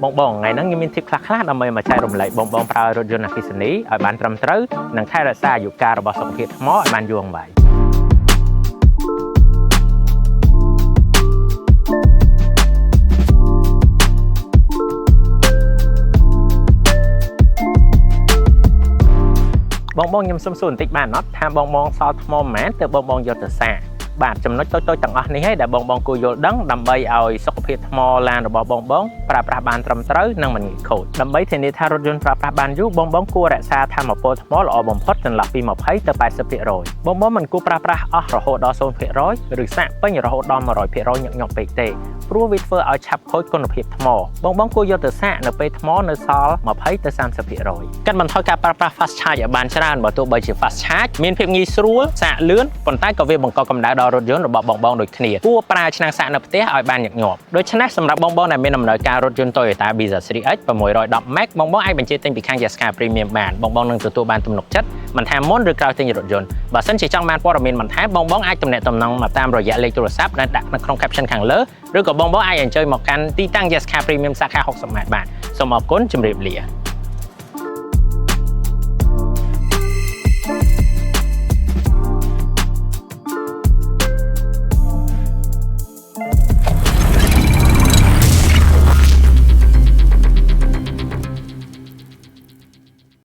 បងថ្ងៃហ្នឹងខ្ញុំមាន tip ខ្លះៗដើម្បីមកចែករំលែកបងប្រើរថយន្តអគ្គិសនីឲ្យបានត្រឹមត្រូវនិងថែរក្សាអាយុកាលរបស់សុខភាពថ្មឲ្យបានយូរអង្វែងបងខ្ញុំសុំសួរបន្តិចបានអត់ថាបងសល់ថ្មប៉ុន្មានទើបបងយកទៅសាកបាទចំណុចតូចៗទាំងអស់នេះឯងដែលបងគួរយល់ដឹងដើម្បីឲ្យសុខភាពថ្មឡានរបស់បងប្រើប្រាស់បានត្រឹមត្រូវនិងមិនងាយខូចដើម្បីធានាថារថយន្តប្រើប្រាស់បានយូរបងគួររក្សាថាមពលថ្មល្អបំផុតចន្លោះពី20ទៅ80%បងមិនគួរប្រើប្រាស់អស់រហូតដល់ 0% ឬសាកពេញរហូតដល់ 100% ញឹកញាប់ពេកទេព្រោះវាធ្វើឲ្យឆាប់ខូចគុណភាពថ្មបងគួរយកទៅសាកនៅពេលថ្មនៅសល់ 20ទៅ 30% កាត់បន្ថយការប្រើប្រាស់ fast charge ឲ្យបានច្រើនបើទោះបីជា fast charge មានភាពងាយស្រួលសាកលឿនប៉ុន្តែក៏វាបង្កកម្ដៅដល់រថយន្តរបស់បងដូចគ្នាគួរប្រើឆ្នាំងសាកនៅផ្ទះឲ្យបានញឹកញាប់ដូច្នេះសម្រាប់បងដែលមានដំណើរការរថយន្ត Toyota Bizza Series X 610 Max បងអាចបញ្ជាទិញពីខាង Yaska Premium បានបងនឹងទទួលបានទំនុកចិត្តមិនថាមុនឬក្រោយទិញរថយន្តបើសិនជាចង់បានព័ត៌មានបន្ថែមបងអាចទំនាក់ទំនងមកតាមរយៈលេខទូរស័ព្ទដែលដាក់នៅក្នុង caption ខាងលើឬក៏បងអាចអញ្ជើញមកកាន់ទីតាំង Yaska Premium សាខា60 ម៉ែត្របានសូមអរគុណជម្រាបលា